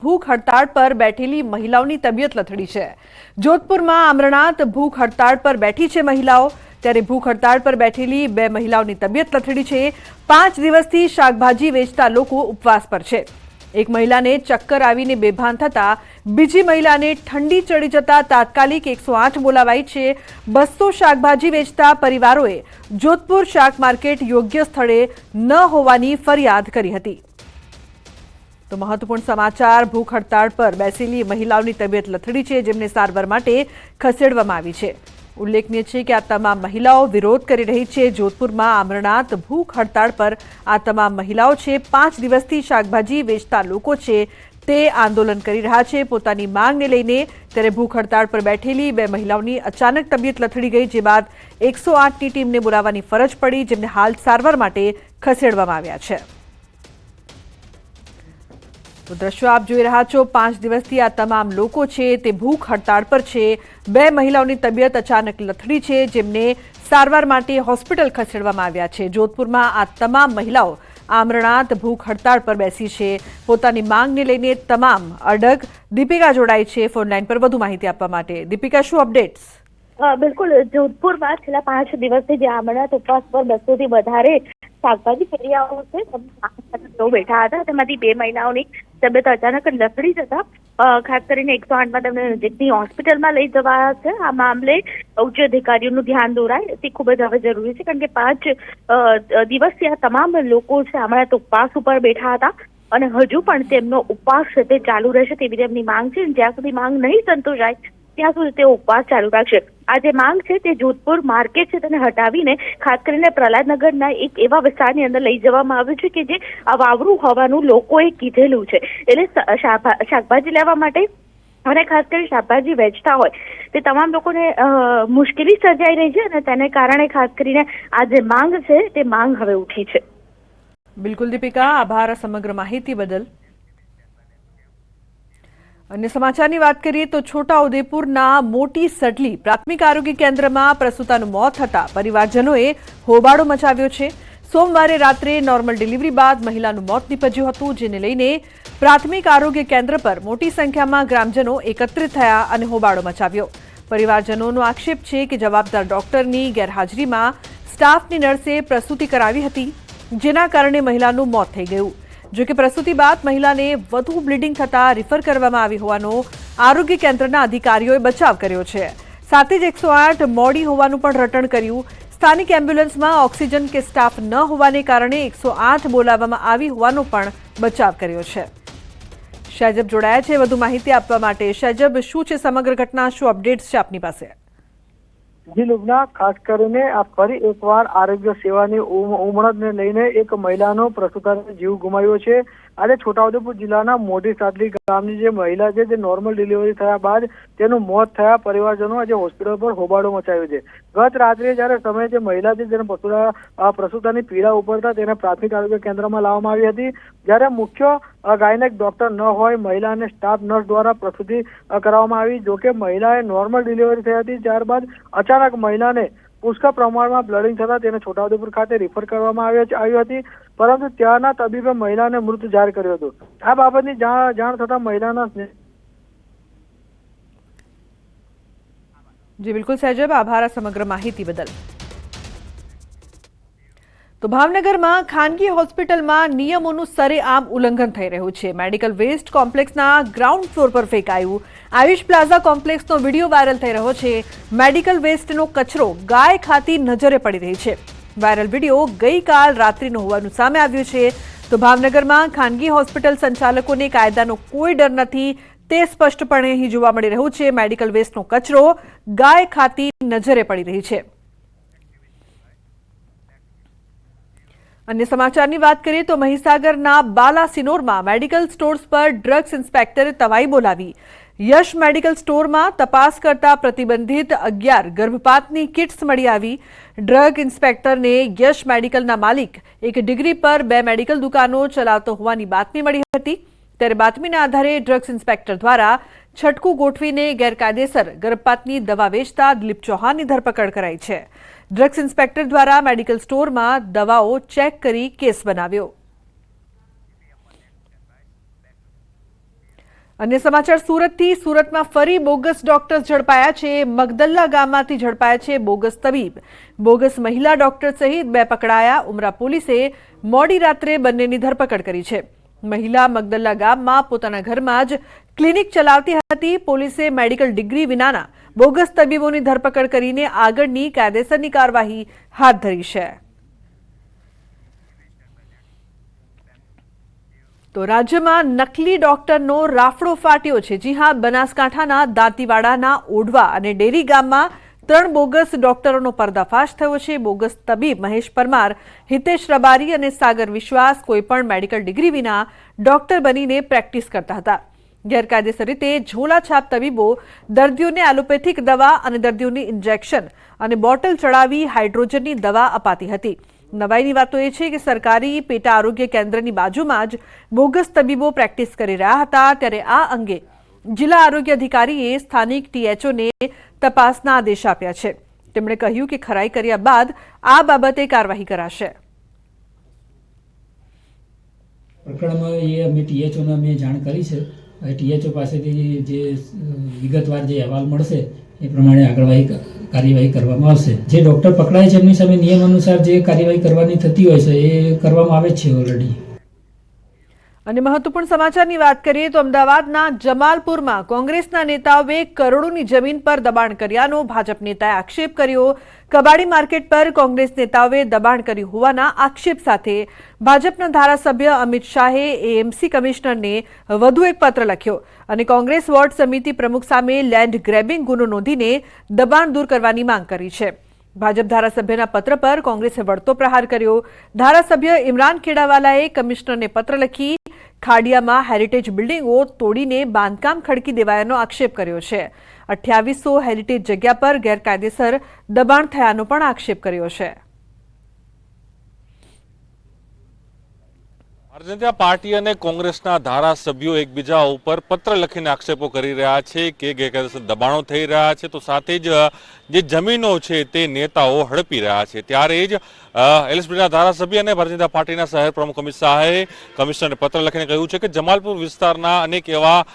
ભૂખ હડતાળ પર બેઠેલી મહિલાઓની તબિયત લથડી છે। જોધપુરમાં અમરનાથ ભૂખ હડતાળ પર બેઠી છે મહિલાઓ, ત્યારે ભૂખ હડતાળ પર બેઠેલી બે મહિલાઓની તબિયત લથડી છે। 5 દિવસથી શાકભાજી વેચતા લોકો ઉપવાસ પર છે। એક મહિલાને ચક્કર આવીને બેભાન થતા બીજી મહિલાને ઠંડી ચડી જતા તાત્કાલિક 108 બોલાવાઈ છે। 200 શાકભાજી વેચતા પરિવારોએ જોધપુર શાક માર્કેટ યોગ્ય સ્થળે ન હોવાની ફરિયાદ કરી હતી। तो महत्वपूर्ण समाचार, भूख हड़ताल पर बेसेली महिलाओं तबियत लथड़ी है, जेमने सारवार माटे खसेड़वामां आवी छे। उल्लेखनीय है कि आ तमाम महिलाओं विरोध करी रही है। जोधपुर में अमरनाथ भूख हड़ताल पर आ तमाम महिलाओं है 5 दिवसथी शाकभाजी वेचता लोको छे ते आंदोलन करी रह्या छे पोतानी मांग ने लईने। त्यारे भूख हड़ताल पर बैठेली बे महिलाओनी अचानक तबियत लथड़ी गई, जे बाद 108 ની ટીમને બોલાवવાની फरज पड़ी, जेमने हाल सारवार माटे खसेड़वामां आव्या छे। तो दृश्यों आप જોઈ રહ્યા છો। 5 દિવસથી આ તમામ લોકો છે તે ભૂખ હડતાળ પર છે। બે મહિલાઓની તબિયત અચાનક લથડી છે, જેમને સારવાર માટે હોસ્પિટલ ખસેડવામાં આવ્યા છે। જોધપુરમાં આ તમામ મહિલાઓ અમરનાથ ભૂખ હડતાળ પર બેસી છે। પોતાની માંગને લઈને તમામ અડગ। દીપિકા જોડાઈ છે ફોન લાઈન પર વધુ માહિતી આપવા માટે। દીપિકા, શું અપડેટ્સ? બિલકુલ, જોધપુરમાં છેલ્લા 5 દિવસથી જે અમરનાથ ઉપવાસ પર 200 થી વધારે શાકભાજી ફેરિયાઓ છે બેઠા હતા, તેમાંથી બે મહિલાઓની તબિયત અચાનક લથડી જતા ખાસ કરીને 108માં તેમને નજીકની હોસ્પિટલમાં લઈ જવાયા છે। આ મામલે ઉચ્ચ અધિકારીઓનું ધ્યાન દોરાય તે ખૂબ જ હવે જરૂરી છે, કારણ કે 5 દિવસથી આ તમામ લોકો છે અમરનાથ ઉપવાસ ઉપર બેઠા હતા અને હજુ પણ તેમનો ઉપવાસ છે તે ચાલુ રહેશે તેવી તેમની માંગ છે। જ્યાં સુધી માંગ નહીં સંતોષાય ત્યાં સુધી તેઓ ઉપવાસ ચાલુ રાખશે। આ જે માંગ છે તે જોધપુર માર્કેટ છે તેને હટાવીને ખાસ કરીને પ્રહલાદનગરના એક એવા વિસ્તારની અંદર લઈ જવામાં આવ્યું છે કે જે વાવરું હોવાનું લોકોએ કીધેલું છે। એટલે શાકભાજી લેવા માટે અને ખાસ કરીને શાકભાજી વેચતા હોય તે તમામ લોકોને મુશ્કેલી સર્જાઈ રહી છે અને તેને કારણે ખાસ કરીને આ જે માંગ છે તે માંગ હવે ઉઠી છે। બિલકુલ દીપિકા, આભાર સમગ્ર માહિતી બદલ। अन्य समाचार की बात करिए तो छोटाउदेपुरना मोटी सडली प्राथमिक आरोग्य केन्द्र में प्रसूतानुं मौत थता परिवारजनोए होबाळो मचाव्यो छे। सोमवारे रात्रे नॉर्मल डिलिवरी बाद महिलानुं मौत निपज्युं हतुं, जेने लईने प्राथमिक आरोग्य केन्द्र पर मोटी संख्या में ग्रामजनों एकत्रित थया अने होबाळो मचाव्यो। परिवारजनोनो आक्षेप छे कि जवाबदार डॉक्टरनी गैरहाजरी में स्टाफनी नर्से प्रसूति करावी हती, जेना कारणे महिलानुं मौत थई गयुं। जो कि प्रसूति बाद महिला ने वधु ब्लीडिंग थता रिफर करवामां आवी होवानो आरोग्य केन्द्रना अधिकारीओए बचाव कर्यो छे। साथ ज 108 मोडी होवानुं पण रटण कर्युं। स्थानिक एम्ब्युलन्स में ऑक्सिजन के स्टाफ न होवाने कारणे 108 बोलाववामां आवी होवानो पण बचाव कर्यो छे। शैजब जोड़ाया छे वधु माहिती आपवा माटे। शैजब, शुं छे समग्र घटना, शुं अपडेट्स छे आपनी पासे? जी लुबना, खास કરીને આ ફરી એકવાર આરોગ્ય સેવાની ઉમળને લઈને એક મહિલાનો પ્રસૂતાને જીવ ગુમાવ્યો છે। આજે છોટાઉદેપુર જિલ્લાના મોટી સાદલી ગામની જે મહિલા છે જે નોર્મલ ડિલિવરી થયા બાદ તેનું મોત થયા પરિવારજનો આજે હોસ્પિટલ પર હોબાળો મચાવ્યો છે। ગત રાત્રે જ્યારે સમયે જે મહિલા છે જેને પ્રસૂતાની પીડા ઉપડતા તેને પ્રાથમિક આરોગ્ય કેન્દ્રમાં લાવવામાં આવી હતી। જ્યારે મુખ્ય ગાયનેક ડોક્ટર ન હોય મહિલા અને સ્ટાફ નર્સ દ્વારા પ્રસૂતિ કરવામાં આવી। જોકે મહિલાએ નોર્મલ ડિલિવરી થઈ હતી, ત્યારબાદ અચાનક મહિલાને પુષ્કળ પ્રમાણમાં બ્લીડિંગ થતા તેને છોટાઉદેપુર ખાતે રિફર કરવામાં આવી હતી, પરંતુ ત્યાંના તબીબે મહિલાને મૃત જાહેર કર્યો હતો। આ બાબતની જાણ થતા મહિલાના जी बिल्कुल सैजब, आभार समग्र माहिती बदल। तो भावनगर में खानगी होस्पिटल में नियमों सरेआम उल्लंघन थई रह्युं छे। मेडिकल वेस्ट कॉम्प्लेक्सना ग्राउंड फ्लोर पर फेंकायुं। आयुष प्लाझा कॉम्प्लेक्सनो विडियो वायरल थई रह्यो छे। मेडिकल वेस्टनो कचरो गाय खाती नजरे पड़ी रही है। वायरल विडियो गई काल रात्रिनो होवानुं सामे आव्युं छे। तो भावनगर में खानगी होस्पिटल संचालकों ने कायदानो कोई डर नहीं ते स्पष्टपणे अहीं जोवा मळी रह्युं छे। मेडिकल वेस्टनो कचरो गाय खाती नजरे पड़ी रही है। अन्य समाचार की बात करिए तो महीसागरना बालासिनोरमा मेडिकल स्टोर्स पर ड्रग्स इंस्पेक्टरे तवाई बोलावी। यश मेडिकल स्टोर में तपास करता प्रतिबंधित 11 गर्भपातनी किट्स मळी आवी। ड्रग इंस्पेक्टर ने यश मेडिकलना मालिक एक डिग्री पर 2 मेडिकल दुकानों चलावतो होवानी बातमी मळी हती। त्यारे बातमीना आधारे ड्रग्स इंस्पेक्टर द्वारा छटकू गोठवीने गैरकायदेसर गर्भपातनी दवा वेचता दिलीप चौहाननी धरपकड़ कराई छे। ड्रग्स इंस्पेक्टर द्वारा मेडिकल स्टोर में दवाओं चेक करी केस बनाव्यो। अन्य समाचार सूरतथी। सूरतમાં ફરી બોગસ ડોક્ટર્સ ઝડપાયા છે। મગદલ્લા ગામમાંથી ઝડપાયા છે બોગસ તબીબ। બોગસ મહિલા ડોક્ટર સહિત 2 પકડાયા। ઉમરા પોલીસે મોડી રાત્રે બંનેની ધરપકડ કરી છે। મહિલા મગદલ્લા ગામમાં પોતાના ઘરમાં જ ક્લિનિક ચલાવતી હતી। પોલીસે મેડિકલ ડિગ્રી વિનાના બોગસ તબીબોની ધરપકડ કરીને આગળની કાયદેસરની કાર્યવાહી હાથ ધરી છે। તો રાજ્યમાં નકલી ડોક્ટરનો રાફડો ફાટ્યો છે। જી હા, બનાસકાંઠાના દાંતીવાડાના ઓઢવા અને ડેરી ગામમાં 3 બોગસ ડોક્ટરોનો પર્દાફાશ થયો છે। બોગસ તબીબ મહેશ પરમાર, હિતેશ રબારી અને સાગર વિશ્વાસ કોઈપણ મેડિકલ ડિગ્રી વિના ડોક્ટર બનીને પ્રેક્ટિસ કરતા હતા। ગેરકાયદેસર રીતે ઝોલાછાપ તબીબો દર્દીઓને એલોપેથિક દવા અને દર્દીઓને ઇન્જેક્શન અને બોટલ ચડાવી હાઇડ્રોજનની દવા અપાતી હતી। નવાઈની વાત તો એ છે કે સરકારી પેટા આરોગ્ય કેન્દ્રની બાજુમાં જ બોગસ તબીબો પ્રેક્ટિસ કરી રહ્યા હતા। ત્યારે આ અંગે જિલ્લા આરોગ્ય અધિકારીએ સ્થાનિક ટીએચઓને તપાસના આદેશ આપ્યા છે। તેમણે કહ્યું કે ખરાઈ કર્યા બાદ આ બાબતે કાર્યવાહી કરાશે। પ્રકરણમાં અમે ટીએચઓને અમે જાણ કરી છે। ટીએચઓ પાસેથી જે વિગતવાર જે અહેવાલ મળશે એ પ્રમાણે આગળવાહી કાર્યવાહી કરવામાં આવશે। જે ડોક્ટર પકડાય છે એમની સામે નિયમ અનુસાર જે કાર્યવાહી કરવાની થતી હોય છે એ કરવામાં આવે છે ઓલરેડી। અને મહત્વપૂર્ણ સમાચારની વાત કરીએ તો અમદાવાદના જમાલપુરમાં કોંગ્રેસના નેતાઓએ કરોડોની જમીન પર દબાણ કર્યાનો ભાજપ નેતાએ આક્ષેપ કર્યો। કબાડી માર્કેટ પર કોંગ્રેસ નેતાઓએ દબાણ કર્યું હોવાના આક્ષેપ સાથે ભાજપના ધારાસભ્ય અમિત શાહે એએમસી કમિશનરને વધુ એક પત્ર લખ્યો અને કોંગ્રેસ વોર્ડ સમિતિ પ્રમુખ સામે લેન્ડ ગ્રેબિંગ ગુનો નોંધીને દબાણ દૂર કરવાની માંગ કરી છે। ભાજપ ધારાસભ્યના પત્ર પર કોંગ્રેસે વળતો પ્રહાર કર્યો। ધારાસભ્ય ઇમરાન ખેડાવાલાએ કમિશનરને પત્ર લખી ખાડિયામાં હેરિટેજ બિલ્ડિંગો તોડીને બાંધકામ ખડકી દેવાયાનો આક્ષેપ કર્યો છે। 2800 હેરિટેજ જગ્યા પર ગેરકાયદેસર દબાણ થયાનો પણ આક્ષેપ કર્યો છે। ભારતીય જનતા પાર્ટી અને કોંગ્રેસના ધારાસભ્યો એકબીજા ઉપર પત્ર લખીને આક્ષેપો કરી રહ્યા છે કે ગેરકાયદેસર દબાણો થઈ રહ્યા છે, તો સાથે જ જે જમીનો છે તે નેતાઓ હડપી રહ્યા છે। ત્યારે જ એલએસપીના ધારાસભ્ય અને ભારતીય જનતા પાર્ટીના શહેર પ્રમુખ અમિત શાહે કમિશનરને પત્ર લખીને કહ્યું છે કે જમાલપુર વિસ્તારના અનેક એવા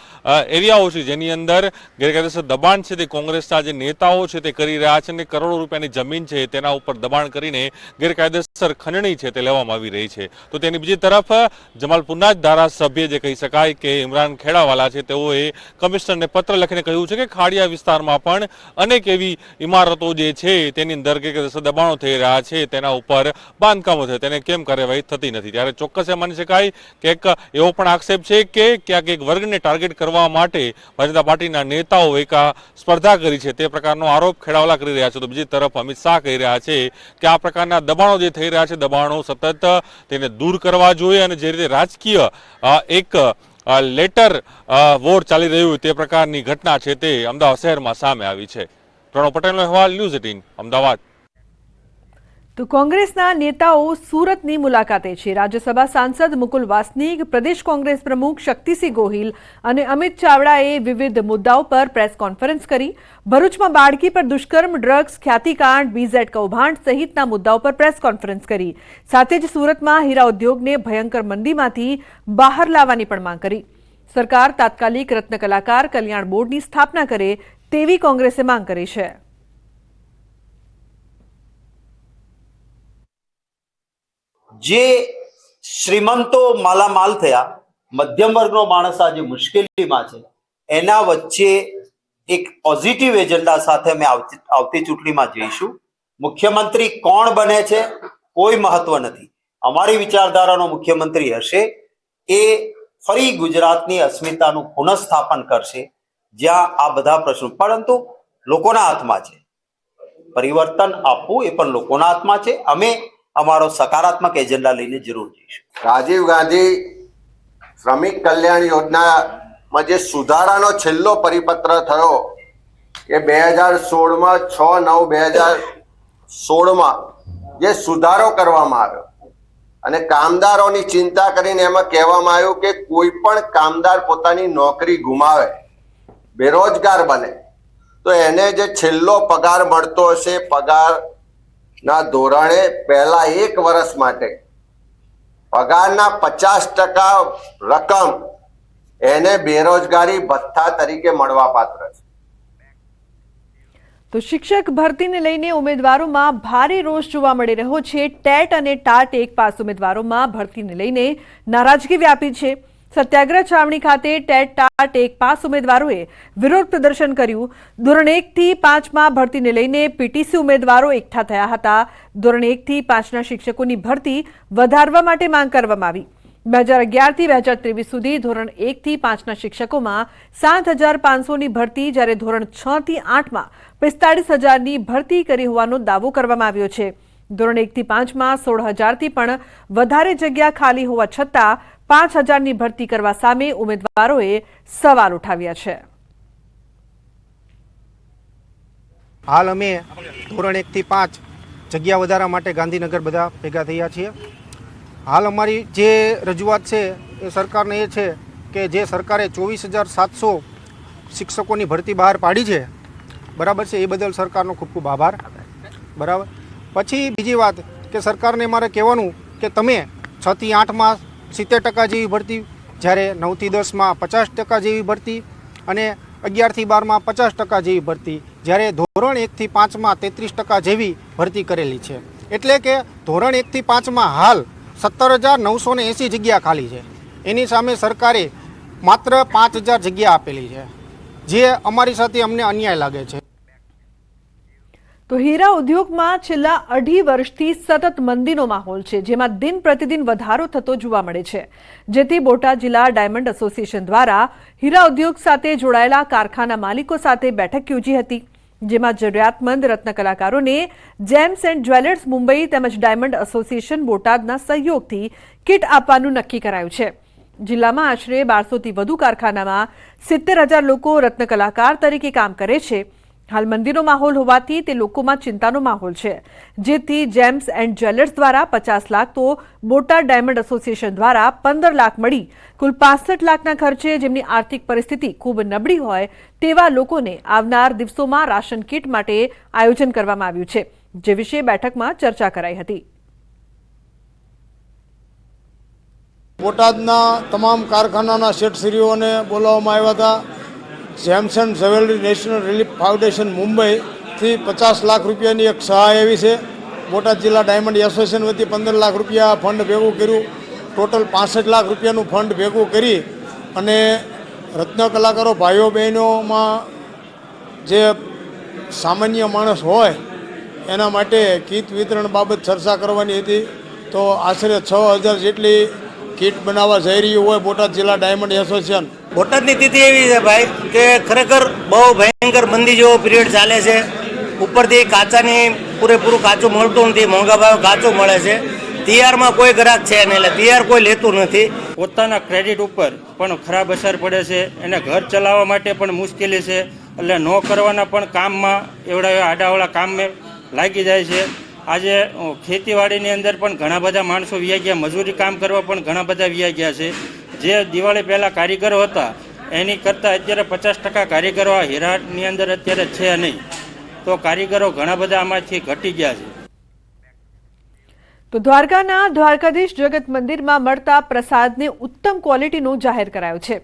એરિયાઓ છે જેની અંદર ગેરકાયદેસર દબાણ છે તે કોંગ્રેસના જે નેતાઓ છે તે કરી રહ્યા છે અને કરોડો રૂપિયાની જમીન છે તેના ઉપર દબાણ કરીને ગેરકાયદેસર ખંડણી છે તે લેવામાં આવી રહી છે। તો તેની બીજી તરફ જમાલપુરના જ ધારાસભ્ય જે કહી શકાય કે ઇમરાન ખેડાવાલા છે તેઓએ કમિશનરને પત્ર લખીને કહ્યું છે કે ખાડિયા વિસ્તારમાં પણ અનેક એવી ઇમારતો જે છે તેની અંદર ગેરકાયદેસર દબાણો થઈ રહ્યા છે, તેના ઉપર બાંધકામો છે તેને કેમ કાર્યવાહી થતી નથી। ત્યારે ચોક્કસ એ માની શકાય કે એક એવો પણ આક્ષેપ છે કે ક્યાંક એક વર્ગને ટાર્ગેટ કરવા માટે ભારતીય જનતા પાર્ટીના નેતાઓ એક સ્પર્ધા કરી છે તે પ્રકારનો આરોપ ખેડાવાલા કરી રહ્યા છે। તો બીજી તરફ અમિત શાહ કહી રહ્યા છે કે આ પ્રકારના દબાણો જે થઈ રહ્યા છે દબાણો સતત તેને દૂર કરવા જોઈએ અને જે રીતે રાજકીય એક લેટર વોર ચાલી રહ્યું તે પ્રકારની ઘટના છે તે અમદાવાદ શહેરમાં સામે આવી છે। પ્રણવ પટેલનો અહેવાલ, ન્યૂઝ 18 અમદાવાદ। તો કોંગ્રેસના નેતાઓ સુરતની મુલાકાતે છે। રાજ્યસભા સાંસદ મુકુલ વાસનિક, પ્રદેશ કોંગ્રેસ પ્રમુખ શક્તિસિંહ ગોહિલ અને અમિત ચાવડાએ વિવિધ મુદ્દાઓ પર પ્રેસ કોન્ફરન્સ કરી। ભરૂચમાં બાળકી પર દુષ્કર્મ, ડ્રગ્સ, ખ્યાતિકાંડ, બીઝેડ કૌભાંડ સહિતના મુદ્દાઓ પર પ્રેસ કોન્ફરન્સ કરી। સાથે જ સુરતમાં હીરા ઉદ્યોગને ભયંકર મંદીમાંથી બહાર લાવવાની પણ માંગ કરી। સરકાર તાત્કાલિક રત્ન કલાકાર કલ્યાણ બોર્ડની સ્થાપના કરે તેવી કોંગ્રેસે માંગ કરી છે। જે શ્રીમંતો માલામાલ થયા, મધ્યમ વર્ગનો માણસ આજે મુશ્કેલીમાં છે, એના વચ્ચે એક પોઝિટિવ એજન્ડા સાથે અમે આવતી ચૂંટણીમાં જઈશું। મુખ્યમંત્રી કોણ બને છે કોઈ મહત્વ નથી, અમારી વિચારધારાનો મુખ્યમંત્રી હશે એ ફરી ગુજરાતની અસ્મિતાનું પુનઃસ્થાપન કરશે જ્યાં આ બધા પ્રશ્નો, પરંતુ લોકોના હાથમાં છે, પરિવર્તન આપવું એ પણ લોકોના હાથમાં છે। અમે અમારો સકારાત્મક એજન્ડા લઈને જરૂર જઈશું। રાજીવ ગાંધી શ્રમિક કલ્યાણ યોજનામાં જે સુધારાનો છેલ્લો પરિપત્ર થયો એ 2016માં 6/9/2016માં જે સુધારો કરવામાં આવ્યો અને કામદારોની ચિંતા કરીને એમાં કહેવામાં આવ્યું કે કોઈ પણ કામદાર પોતાની નોકરી ગુમાવે, બેરોજગાર બને તો એને જે છેલ્લો પગાર મળતો હશે પગાર ના ધોરણે પહેલા 1 વર્ષ માટે પગારના 50% રકમ એને બેરોજગારી ભથ્થા તરીકે મળવાપાત્ર છે. તો શિક્ષક ભરતીને લઈને ઉમેદવારોમાં ભારે રોષ જોવા મળી રહ્યો છે. ટેટ અને ટાટ એક પાસ ઉમેદવારોમાં ભરતીને લઈને નારાજગી વ્યાપી છે. સત્યાગ્રહ છાવણી ખાતે ટેટ ટાટ એક પાસ ઉમેદવારોએ વિરોધ પ્રદર્શન કર્યું. ધોરણ 1 થી 5માં ભરતીને લઈને પીટીસી ઉમેદવારો એકઠા થયા હતા. ધોરણ 1 થી 5ના શિક્ષકોની ભરતી વધારવા માટે માંગ કરવામાં આવી. 2011 થી 2023 સુધી ધોરણ 1 થી 5ના શિક્ષકોમાં 7,500ની ભરતી, જ્યારે ધોરણ 6 થી 8માં 45,000ની ભરતી કરી હોવાનો દાવો કરવામાં આવ્યો છે. ધોરણ 1 થી 5માં 16,000થી પણ વધારે જગ્યા ખાલી હોવા છતાં 5,000ની ભરતી કરવા સામે ઉમેદવારોએ સવાલ ઉઠાવ્યા છે. હાલ અમે ધોરણ 1 થી 5 જગ્યા વધારા માટે ગાંધીનગર બધા ભેગા થયા છીએ. હાલ અમારી જે રજૂઆત છે એ સરકારને એ છે કે જે સરકારે 24,700 શિક્ષકોની ભરતી બહાર પાડી છે, બરાબર છે, એ બદલ સરકારનો ખૂબ ખૂબ આભાર. બરાબર. પછી બીજી વાત કે સરકારને મારે કહેવાનું કે તમે 6 થી 8માં 70% જેવી ભરતી, જ્યારે 9 થી 10માં 50% જેવી ભરતી અને 11 થી 12માં 50% જેવી ભરતી, જ્યારે ધોરણ 1 થી 5માં 33% જેવી ભરતી કરેલી છે. એટલે કે ધોરણ 1 થી 5માં હાલ 17,980 જગ્યા ખાલી છે. એની સામે સરકારે માત્ર 5,000 જગ્યા આપેલી છે, જે અમારી સાથે અમને અન્યાય લાગે છે. તો હીરા ઉદ્યોગમાં છેલ્લા 2.5 વર્ષથી સતત મંદીનો માહોલ છે, જેમાં દિન પ્રતિદિન વધારો થતો જોવા મળે છે. જેથી બોટાદ જિલ્લા ડાયમંડ એસોસિએશન દ્વારા હીરા ઉદ્યોગ સાથે જોડાયેલા કારખાના માલિકો સાથે બેઠક યોજી હતી, જેમાં જરૂરિયાતમંદ રત્ન કલાકારોને જેમ્સ એન્ડ જ્વેલર્સ મુંબઈ તેમજ ડાયમંડ એસોસિએશન બોટાદના સહયોગથી કીટ આપવાનું નક્કી કરાયું છે. જિલ્લામાં આશરે 1200થી વધુ કારખાનામાં 70,000 લોકો રત્ન કલાકાર તરીકે કામ કરે છે. હાલ મંદીનો માહોલ હોવાથી તે લોકોમાં ચિંતાનો માહોલ છે, જેથી જેમ્સ એન્ડ જ્વેલર્સ દ્વારા 50 લાખ તો બોટાદ ડાયમંડ એસોસિએશન દ્વારા 15 લાખ મળી કુલ 65 લાખના ખર્ચે જેમની આર્થિક પરિસ્થિતિ ખૂબ નબળી હોય તેવા લોકોને આવનાર દિવસોમાં રાશન કીટ માટે આયોજન કરવામાં આવ્યું છે, જે વિશે બેઠકમાં ચર્ચા કરાઈ હતી. બોટાદના તમામ કારખાનાના શેઠશ્રીઓને બોલાવવામાં આવ્યા હતા. Gems and jewellery national relief foundation મુંબઈથી 50 લાખ રૂપિયાની એક સહાય આવી છે. બોટાદ જિલ્લા ડાયમંડ એસોસિએશન વતી 15 લાખ રૂપિયા ફંડ ભેગું કર્યું. ટોટલ 65 લાખ રૂપિયાનું ફંડ ભેગું કરી અને રત્ન કલાકારો ભાઈઓ બહેનોમાં જે સામાન્ય માણસ હોય એના માટે કીટ વિતરણ બાબત ચર્ચા કરવાની હતી. તો આશરે 6,000 જેટલી કીટ બનાવવા જઈ રહ્યું હોય બોટાદ જિલ્લા ડાયમંડ એસોસિએશન. બોટાદની સ્થિતિ એવી છે ભાઈ કે ખરેખર બહુ ભયંકર મંદી જેવો પિરિયડ ચાલે છે. ઉપરથી કાચાની પૂરેપૂરું કાચું મળતું નથી, મોંઘા ભાવે કાચું મળે છે. તૈયારમાં કોઈ ગ્રાહક છે નહીં, એટલે તૈયાર કોઈ લેતું નથી. પોતાના ક્રેડિટ ઉપર પણ ખરાબ અસર પડે છે, એને ઘર ચલાવવા માટે પણ મુશ્કેલી છે. એટલે ન કરવાના પણ કામમાં એવડા આડાવાળા કામમાં લાગી જાય છે. આજે ખેતીવાડીની અંદર પણ ઘણા બધા માણસો વ્યા ગયા, મજૂરી કામ કરવા પણ ઘણા બધા વ્યા ગયા છે. જે દિવાળી પહેલાં કારીગરો હતા એની કરતાં અત્યારે 50% કારીગરો આ હીરાની અંદર અત્યારે છે નહીં. તો કારીગરો ઘણા બધા આમાંથી ઘટી ગયા છે. તો દ્વારકાના દ્વારકાધીશ જગત મંદિરમાં મળતા પ્રસાદને ઉત્તમ ક્વોલિટીનો જાહેર કરાયો છે.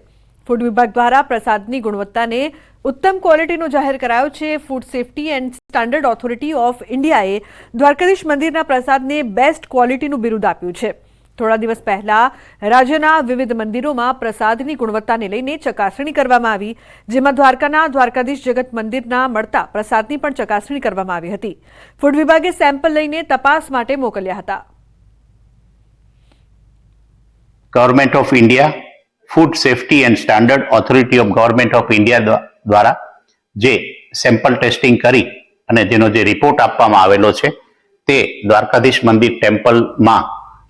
ફૂડ વિભાગ દ્વારા પ્રસાદની ગુણવત્તાને ઉત્તમ ક્વોલિટીનો જાહેર કરાયો છે. Food safety and standard authority of ઇન્ડિયાએ દ્વારકાધીશ મંદિરના પ્રસાદને બેસ્ટ ક્વોલિટીનું બિરુદ આપ્યું છે. થોડા દિવસ પહેલા રાજ્યના વિવિધ મંદિરોમાં પ્રસાદની ગુણવત્તાને લઈને ચકાસણી કરવામાં આવી, જેમાં દ્વારકાના દ્વારકાધીશ જગત મંદિરના મળતા પ્રસાદની પણ ચકાસણી કરવામાં આવી હતી. ફૂડ વિભાગે સેમ્પલ લઈને તપાસ માટે મોકલ્યા હતા. Government of India, food safety and standard authority of government of India દ્વારા જે સેમ્પલ ટેસ્ટિંગ કરી અને જેનો જે રિપોર્ટ આપવામાં આવેલો છે તે દ્વારકાધીશ મંદિર ટેમ્પલમાં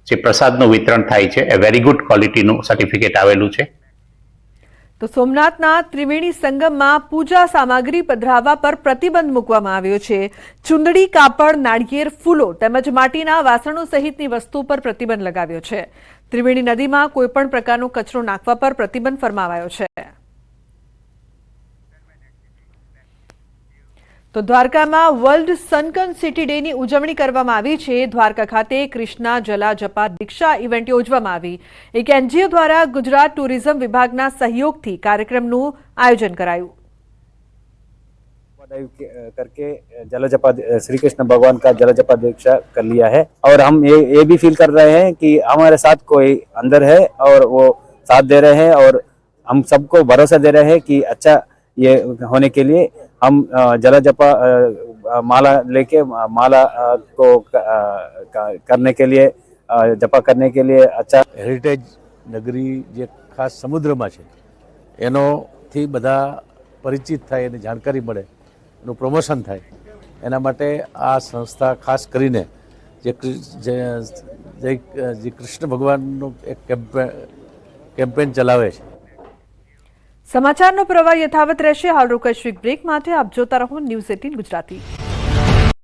જે પ્રસાદનું વિતરણ થાય છે એ વેરી ગુડ ક્વોલિટીનું સર્ટિફિકેટ આવેલું છે. તો સોમનાથના ત્રિવેણી સંગમમાં પૂજા સામગ્રી પધરાવવા પર પ્રતિબંધ મૂકવામાં આવ્યો છે. ચુંદડી, કાપડ, નાળિયેર, ફૂલો તેમજ માટીના વાસણો સહિતની વસ્તુ પર પ્રતિબંધ લગાવ્યો છે. ત્રિવેણી નદીમાં કોઈપણ પ્રકારનો કચરો નાખવા પર પ્રતિબંધ ફરમાવાયો છે. તો દ્વારકામાં વર્લ્ડ સનકન સિટી ડેની ઉજવણી કરવામાં આવી છે. દ્વારકા ખાતે કૃષ્ણા જલા જપા દીક્ષા ઇવેન્ટ યોજવામાં આવી. એક એનજીઓ દ્વારા ગુજરાત ટુરિઝમ વિભાગના સહયોગથી કાર્યક્રમનું આયોજન કરાયું. करके जल जपा श्री कृष्ण भगवान का जल जपा दीक्षा कर लिया है और हम ये भी फील कर रहे हैं कि हमारे साथ कोई अंदर है और वो साथ दे रहे हैं और हम सबको भरोसा दे रहे हैं कि अच्छा ये होने के लिए हम जल जपा माला लेके माला को करने के लिए जपा करने के लिए अच्छा હેરિટેજ નગરી જે ખાસ સમુદ્રમાં છે એનો થી બધા પરિચિત થાય અને જાણકારી મળે, એનું પ્રમોશન થાય, એના માટે આ સંસ્થા ખાસ કરીને જે કૃષ્ણ ભગવાનનું એક કેમ્પેન ચલાવે છે. સમાચારનો પ્રવાહ યથાવત રહેશે. હાલ રોકશ બ્રેક માટે આપ જોતા રહો ન્યૂઝ 18 ગુજરાતી.